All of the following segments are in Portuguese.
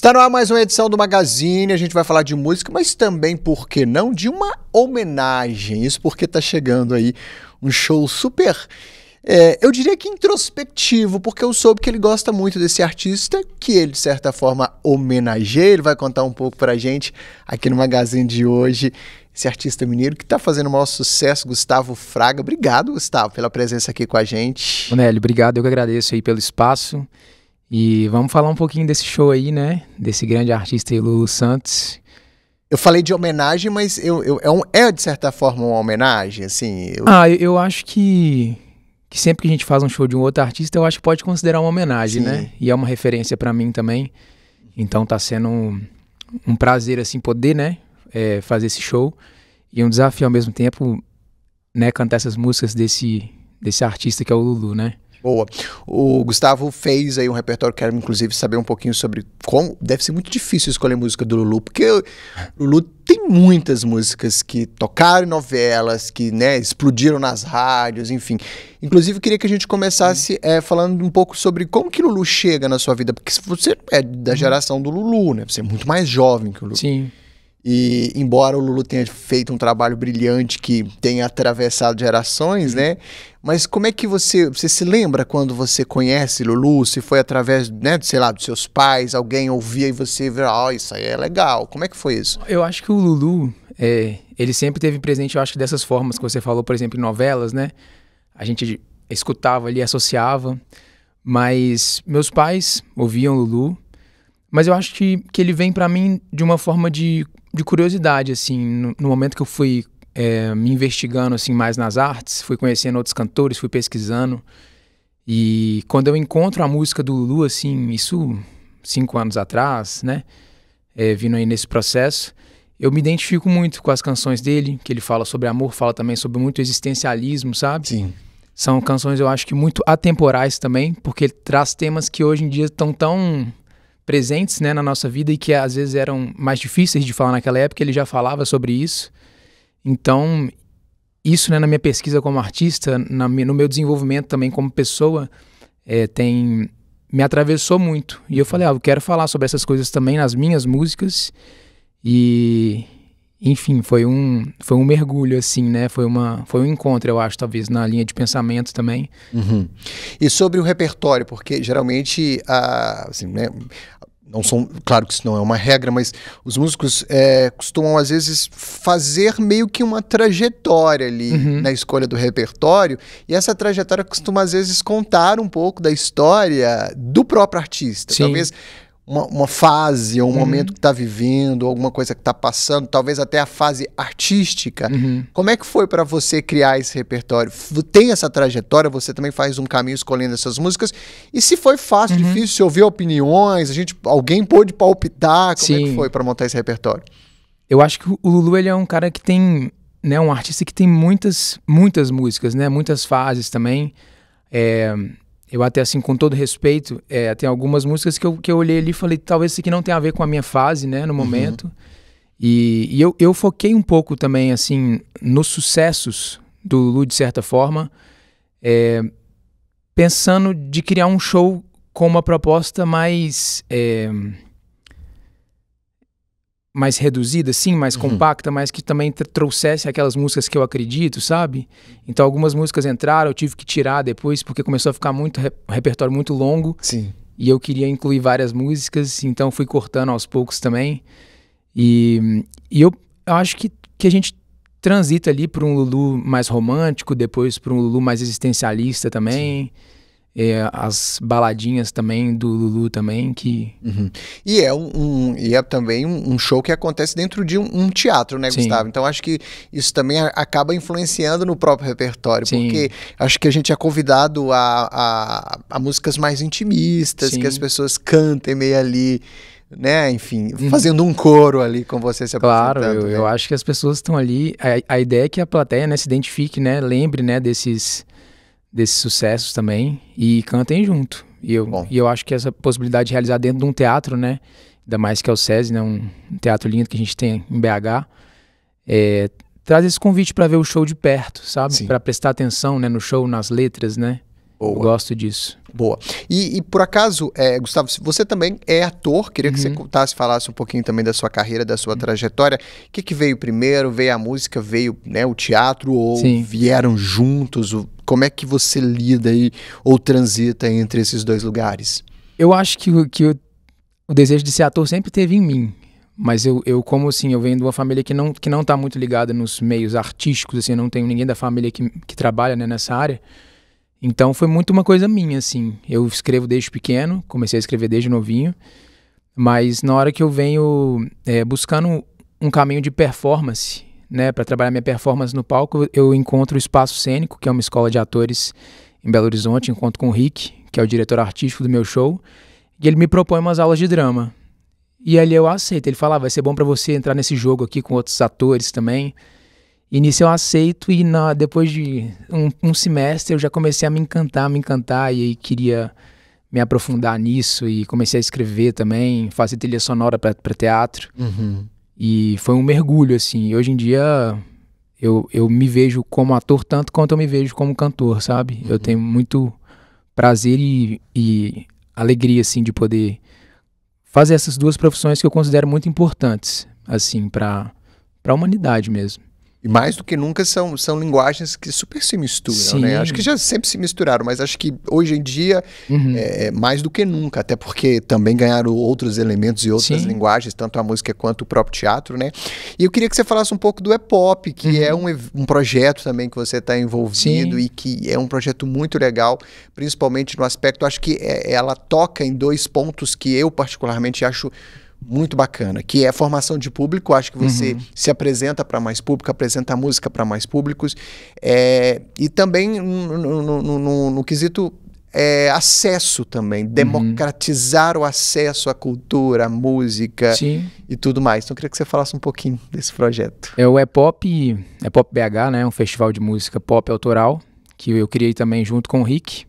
Está no ar mais uma edição do Magazine, a gente vai falar de música, mas também, por que não, de uma homenagem. Isso porque está chegando aí um show super, eu diria que introspectivo, porque eu soube que ele gosta muito desse artista, que ele, de certa forma, homenageia. Ele vai contar um pouco pra gente aqui no Magazine de hoje, esse artista mineiro que está fazendo o maior sucesso, Gustavo Fraga. Obrigado, Gustavo, pela presença aqui com a gente. Nélio, obrigado, eu que agradeço aí pelo espaço. E vamos falar um pouquinho desse show aí, né? Desse grande artista aí, Lulu Santos. Eu falei de homenagem, mas é de certa forma uma homenagem, assim? Eu acho que sempre que a gente faz um show de um outro artista, eu acho que pode considerar uma homenagem, Sim, né? E é uma referência pra mim também. Então tá sendo um prazer, assim, poder, né? Fazer esse show. E um desafio ao mesmo tempo, né? Cantar essas músicas desse artista que é o Lulu, né? Boa. O Gustavo fez aí um repertório, quero inclusive saber um pouquinho sobre como deve ser muito difícil escolher música do Lulu, porque o Lulu tem muitas músicas que tocaram em novelas, que, né, explodiram nas rádios, enfim. Inclusive, eu queria que a gente começasse falando um pouco sobre como que Lulu chega na sua vida, porque você é da geração do Lulu, né? Você é muito mais jovem que o Lulu. Sim. E embora o Lulu tenha feito um trabalho brilhante que tenha atravessado gerações, né? Mas como é que você se lembra quando você conhece Lulu? Se foi através, né, sei lá, dos seus pais, alguém ouvia e você vê, isso aí é legal. Como é que foi isso? Eu acho que o Lulu, ele sempre teve presente, eu acho que dessas formas que você falou, por exemplo, em novelas, né? A gente escutava ali, associava, mas meus pais ouviam Lulu, mas eu acho que ele vem pra mim de uma forma de curiosidade, assim, no momento que eu fui me investigando, assim, mais nas artes, fui conhecendo outros cantores, fui pesquisando, e quando eu encontro a música do Lulu, assim, isso 5 anos atrás, né, vindo aí nesse processo, eu me identifico muito com as canções dele, que ele fala sobre amor, fala também sobre muito existencialismo, sabe? Sim. São canções, eu acho que muito atemporais também, porque ele traz temas que hoje em dia estão tão presentes, né, na nossa vida e que às vezes eram mais difíceis de falar naquela época. Ele já falava sobre isso. Então, isso, né, na minha pesquisa como artista, no meu desenvolvimento também como pessoa, me atravessou muito. E eu falei, eu quero falar sobre essas coisas também nas minhas músicas. E, enfim, foi um mergulho, assim, né? Foi um encontro, eu acho, talvez, na linha de pensamento também. Uhum. E sobre o repertório, porque geralmente, assim, né, não são, claro que isso não é uma regra, mas os músicos costumam, às vezes, fazer meio que uma trajetória ali na escolha do repertório, e essa trajetória costuma, às vezes, contar um pouco da história do próprio artista. Sim. Talvez uma fase, ou um momento que está vivendo, alguma coisa que está passando, talvez até a fase artística. Como é que foi para você criar esse repertório? Tem essa trajetória, você também faz um caminho escolhendo essas músicas, e se foi fácil, difícil, se ouvir opiniões, alguém pôde palpitar, como é que foi para montar esse repertório? Eu acho que o Lulu, ele é um cara que tem, né, um artista que tem muitas músicas, né, muitas fases também. Eu até, assim, com todo respeito, tem algumas músicas que eu olhei ali e falei, talvez isso aqui não tenha a ver com a minha fase, né, no momento. E eu foquei um pouco também, assim, nos sucessos do Lulu, de certa forma, pensando de criar um show com uma proposta mais reduzida, assim, mais compacta, mas que também trouxesse aquelas músicas que eu acredito, sabe? Então algumas músicas entraram, eu tive que tirar depois, porque começou a ficar um repertório muito longo. Sim. E eu queria incluir várias músicas, então fui cortando aos poucos também. E eu acho que a gente transita ali para um Lulu mais romântico, depois para um Lulu mais existencialista também. As baladinhas também do Lulu também, que... E é também um show que acontece dentro de um teatro, né, Gustavo? Sim. Então acho que isso também acaba influenciando no próprio repertório. Sim. Porque acho que a gente é convidado a músicas mais intimistas, Sim. que as pessoas cantem meio ali, né, enfim, fazendo um coro ali com você se apresentando. Claro, eu acho que as pessoas estão ali, a ideia é que a plateia, né, se identifique, né, lembre, né, desses sucessos também e cantem junto. E eu acho que essa possibilidade de realizar dentro de um teatro, né, ainda mais que é o SESI, né, um teatro lindo que a gente tem em BH, traz esse convite para ver o show de perto, sabe? Para prestar atenção, né, no show, nas letras, né? Boa. Eu gosto disso. Boa. E por acaso, Gustavo, você também é ator, queria que você contasse, falasse um pouquinho também da sua carreira, da sua trajetória. O que veio primeiro? Veio a música, veio, né, o teatro, ou vieram juntos? Como é que você lida aí, ou transita entre esses dois lugares? Eu acho que o desejo de ser ator sempre teve em mim. Mas eu como assim, eu venho de uma família que não tá muito ligada nos meios artísticos, assim, eu não tenho ninguém da família que trabalha, né, nessa área. Então foi muito uma coisa minha, assim. Eu escrevo desde pequeno, comecei a escrever desde novinho, mas na hora que eu venho buscando um caminho de performance, né, para trabalhar minha performance no palco, eu encontro o Espaço Cênico, que é uma escola de atores em Belo Horizonte, encontro com o Rick, que é o diretor artístico do meu show, e ele me propõe umas aulas de drama. E ali eu aceito, ele fala, vai ser bom para você entrar nesse jogo aqui com outros atores também. E nisso eu aceito e depois de um semestre eu já comecei a me encantar e aí queria me aprofundar nisso e comecei a escrever também, fazer trilha sonora para teatro. E foi um mergulho, assim. E hoje em dia eu me vejo como ator tanto quanto eu me vejo como cantor, sabe? Eu tenho muito prazer e alegria, assim, de poder fazer essas duas profissões que eu considero muito importantes, assim, para a humanidade mesmo. E mais do que nunca são linguagens que super se misturam, né? Acho que já sempre se misturaram, mas acho que hoje em dia mais do que nunca, até porque também ganharam outros elementos e outras linguagens, tanto a música quanto o próprio teatro, né? E eu queria que você falasse um pouco do E-Pop, que é um projeto também que você está envolvido e que é um projeto muito legal, principalmente no aspecto, acho que ela toca em dois pontos que eu particularmente acho muito bacana, que é a formação de público. Acho que você se apresenta para mais público, apresenta a música para mais públicos, e também no quesito acesso também, democratizar o acesso à cultura, à música e tudo mais. Então eu queria que você falasse um pouquinho desse projeto. O E-Pop BH, né, um festival de música pop autoral, que eu criei também junto com o Rick.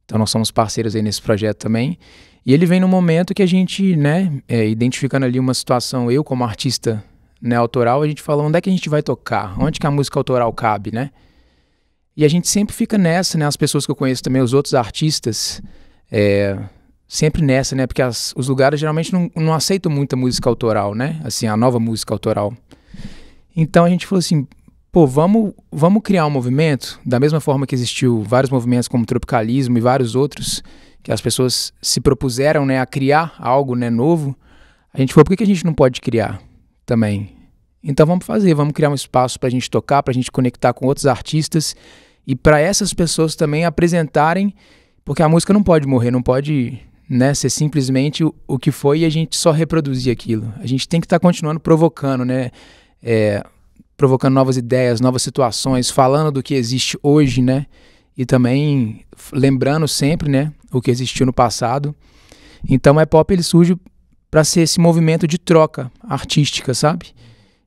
Então nós somos parceiros aí nesse projeto também. E ele vem no momento que a gente, né, identificando ali uma situação, eu como artista, né, autoral, a gente fala, onde é que a gente vai tocar? Onde que a música autoral cabe, né? E a gente sempre fica nessa, né, as pessoas que eu conheço também, os outros artistas, sempre nessa, né, porque os lugares geralmente não aceitam muita música autoral, né, assim, a nova música autoral. Então a gente falou assim, pô, vamos criar um movimento, da mesma forma que existiu vários movimentos como o tropicalismo e vários outros, que as pessoas se propuseram, né, a criar algo, né, novo. A gente falou, por que a gente não pode criar também? Então vamos criar um espaço para a gente tocar, para a gente conectar com outros artistas e para essas pessoas também apresentarem, porque a música não pode morrer, não pode, né, ser simplesmente o que foi e a gente só reproduzir aquilo. A gente tem que estar continuando provocando, né, provocando novas ideias, novas situações, falando do que existe hoje, né, e também lembrando sempre, né, o que existiu no passado. Então o E-Pop ele surge para ser esse movimento de troca artística, sabe?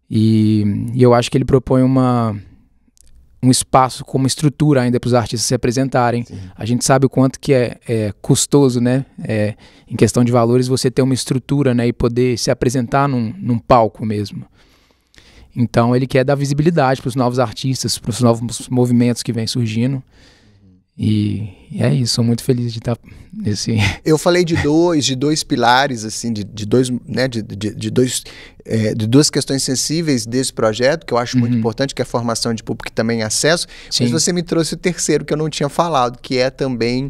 E eu acho que ele propõe um espaço com uma estrutura ainda para os artistas se apresentarem. A gente sabe o quanto que é custoso, né? Em questão de valores, você ter uma estrutura, né, e poder se apresentar num palco mesmo. Então ele quer dar visibilidade para os novos artistas, para os novos movimentos que vêm surgindo. E é isso, sou muito feliz de estar nesse... Eu falei de dois pilares, assim, de duas questões sensíveis desse projeto, que eu acho muito importante, que é a formação de público e também acesso, mas você me trouxe o terceiro que eu não tinha falado, que é também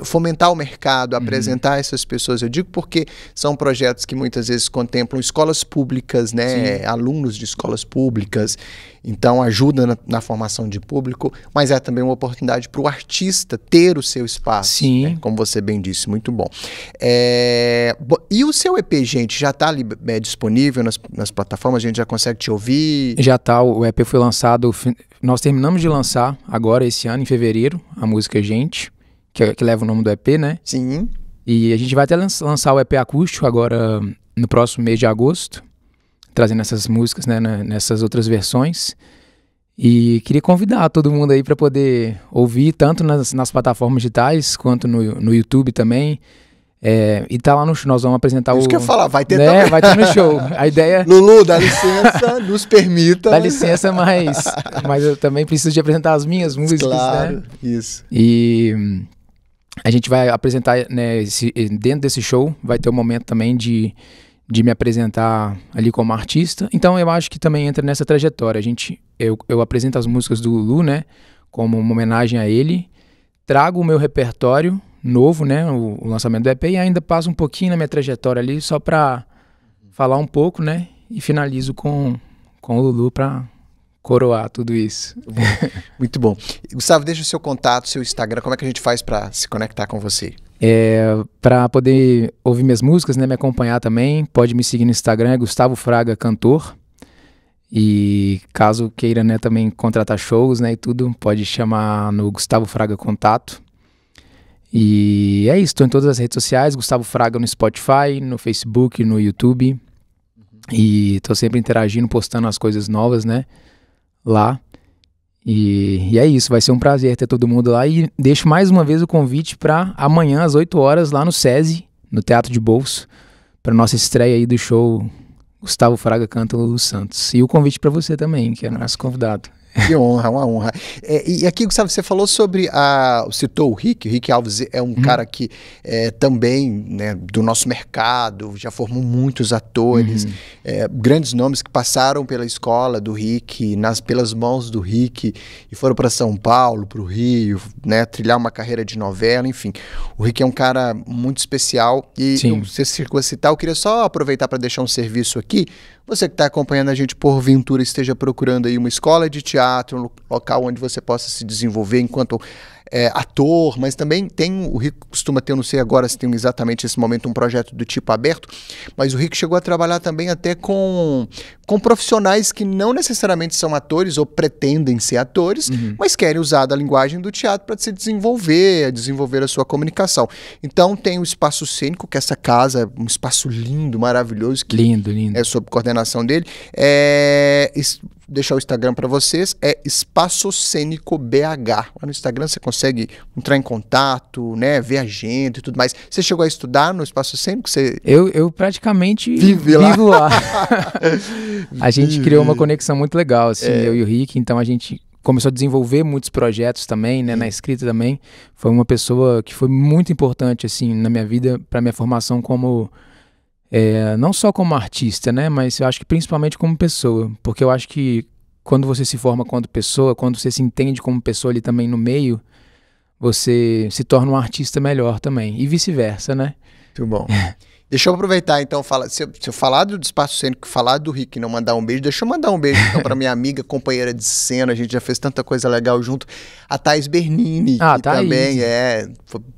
fomentar o mercado, apresentar essas pessoas. Eu digo porque são projetos que muitas vezes contemplam escolas públicas, né, alunos de escolas públicas, então ajuda na formação de público, mas é também uma oportunidade para o artista ter o seu espaço, né, como você bem disse, muito bom. E o seu EP, gente, já está disponível nas plataformas? A gente já consegue te ouvir? Já está, o EP foi lançado, nós terminamos de lançar agora esse ano, em fevereiro, a música Gente, que leva o nome do EP, né? Sim. E a gente vai até lançar o EP acústico agora no próximo mês de agosto, trazendo essas músicas, né, nessas outras versões. E queria convidar todo mundo aí para poder ouvir, tanto nas plataformas digitais, quanto no YouTube também. E tá lá no show, nós vamos apresentar Isso que eu ia falar, vai ter né? também. Vai ter no show. A ideia... Lulu, dá licença, nos permita. Dá licença, mas eu também preciso de apresentar as minhas músicas, claro, né? isso. E a gente vai apresentar, né, dentro desse show, vai ter um momento também de me apresentar ali como artista. Então eu acho que também entra nessa trajetória. Eu apresento as músicas do Lulu, né, como uma homenagem a ele, trago o meu repertório novo, né, o lançamento do EP, e ainda passo um pouquinho na minha trajetória ali, só pra falar um pouco, né, e finalizo com o Lulu pra coroar tudo isso. Muito bom. Gustavo, deixa o seu contato, seu Instagram, como é que a gente faz pra se conectar com você? Para poder ouvir minhas músicas, né, me acompanhar também, pode me seguir no Instagram, é Gustavo Fraga Cantor. E caso queira, né, também contratar shows, né, e tudo, pode chamar no Gustavo Fraga Contato. E é isso, estou em todas as redes sociais, Gustavo Fraga no Spotify, no Facebook, no YouTube. E estou sempre interagindo, postando as coisas novas, né, lá. E é isso, vai ser um prazer ter todo mundo lá. E deixo mais uma vez o convite para amanhã às 8 horas lá no SESI, no Teatro de Bolso, para nossa estreia aí do show Gustavo Fraga Canta Lulu Santos. E o convite para você também, que é nosso convidado. Que honra, uma honra. E aqui, Gustavo, você falou sobre citou o Rick Alves é um cara que também, né, do nosso mercado, já formou muitos atores, grandes nomes que passaram pela escola do Rick, pelas mãos do Rick, e foram para São Paulo, para o Rio, né, trilhar uma carreira de novela, enfim. O Rick é um cara muito especial, e você chegou a citar, eu queria só aproveitar para deixar um serviço aqui. Você que está acompanhando a gente, porventura, esteja procurando aí uma escola de teatro, um local onde você possa se desenvolver enquanto ator, mas também o Rick costuma ter, não sei agora se tem exatamente nesse momento um projeto do tipo aberto, mas o Rick chegou a trabalhar também até com profissionais que não necessariamente são atores ou pretendem ser atores, mas querem usar da linguagem do teatro para se desenvolver a sua comunicação. Então tem o Espaço Cênico, que é essa casa, um espaço lindo, maravilhoso. Lindo. É sob coordenação dele. Deixar o Instagram para vocês, é Espaço Cênico BH. Lá no Instagram você consegue entrar em contato, né, ver agenda e tudo mais. Você chegou a estudar no Espaço Cênico? Eu praticamente vivo lá. A gente criou uma conexão muito legal, assim, eu e o Rick, então a gente começou a desenvolver muitos projetos também, né, na escrita também. Foi uma pessoa que foi muito importante, assim, na minha vida, para minha formação como... não só como artista, né, mas eu acho que principalmente como pessoa, porque eu acho que quando você se forma quanto pessoa, quando você se entende como pessoa ali também no meio, você se torna um artista melhor também, e vice-versa, né? Muito bom. Deixa eu aproveitar, então, se eu falar do Espaço Cênico, falar do Rick e não mandar um beijo, deixa eu mandar um beijo, então, para minha amiga, companheira de cena, a gente já fez tanta coisa legal junto, a Thais Bernini, que também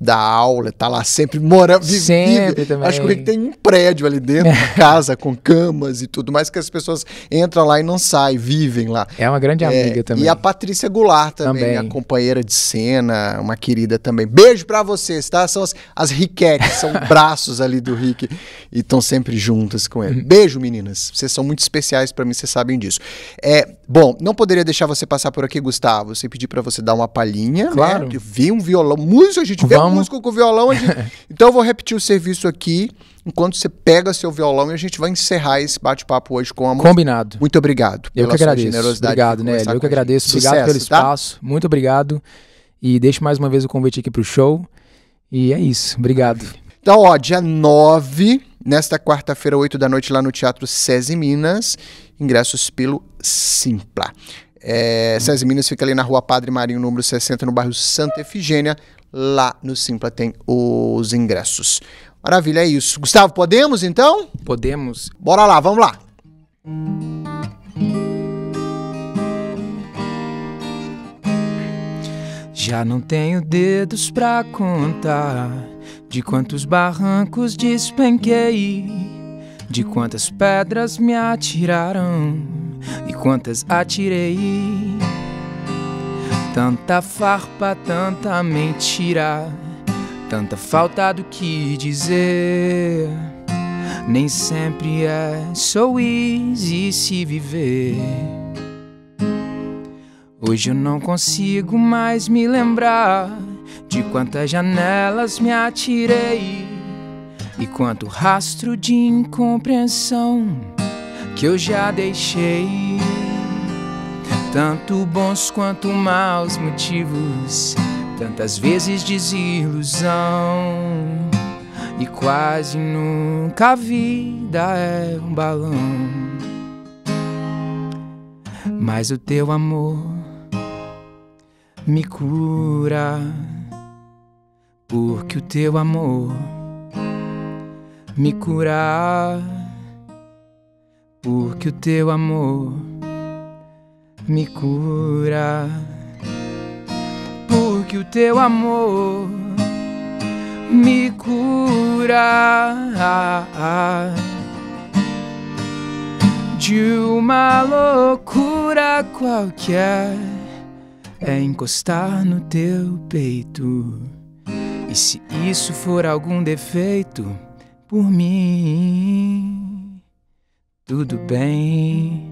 dá aula, tá lá sempre morando, sempre também. Acho que o Rick tem um prédio ali dentro, uma casa com camas e tudo mais, que as pessoas entram lá e não saem, vivem lá. É uma grande amiga também. E a Patrícia Goulart também, a companheira de cena, uma querida também. Beijo pra vocês, tá? São as Rickettes, são braços ali do Rick e estão sempre juntas com ele. Beijo, meninas. Vocês são muito especiais pra mim, vocês sabem disso. Bom, não poderia deixar você passar por aqui, Gustavo, sem pedir pra você dar uma palhinha, claro, né? Vi um violão, músico, a gente vê músico com violão, então eu vou repetir o serviço aqui, enquanto você pega seu violão, e a gente vai encerrar esse bate-papo hoje com a música. Combinado. Muito obrigado pela sua generosidade. Obrigado, né? Eu que agradeço. Obrigado pelo espaço. Tá? Muito obrigado. E deixo mais uma vez o convite aqui pro show. E é isso. Obrigado. Então, ó, dia 9, nesta quarta-feira, 8 da noite, lá no Teatro SESI Minas, ingressos pelo Simpla. SESI Minas fica ali na Rua Padre Marinho, número 60, no bairro Santa Efigênia. Lá no Simpla tem os ingressos. Maravilha, é isso. Gustavo, podemos então? Podemos. Bora lá, vamos lá. Já não tenho dedos pra contar de quantos barrancos despenquei, de quantas pedras me atiraram e quantas atirei. Tanta farpa, tanta mentira, tanta falta do que dizer. Nem sempre é so easy se viver. Hoje eu não consigo mais me lembrar de quantas janelas me atirei, E quanto rastro de incompreensão que eu já deixei, tanto bons quanto maus motivos, tantas vezes desilusão, e quase nunca a vida é um balão. Mas o teu amor me cura, porque o teu amor me cura, porque o teu amor me cura, porque o teu amor me cura de uma loucura qualquer. É encostar no teu peito, e se isso for algum defeito, por mim tudo bem.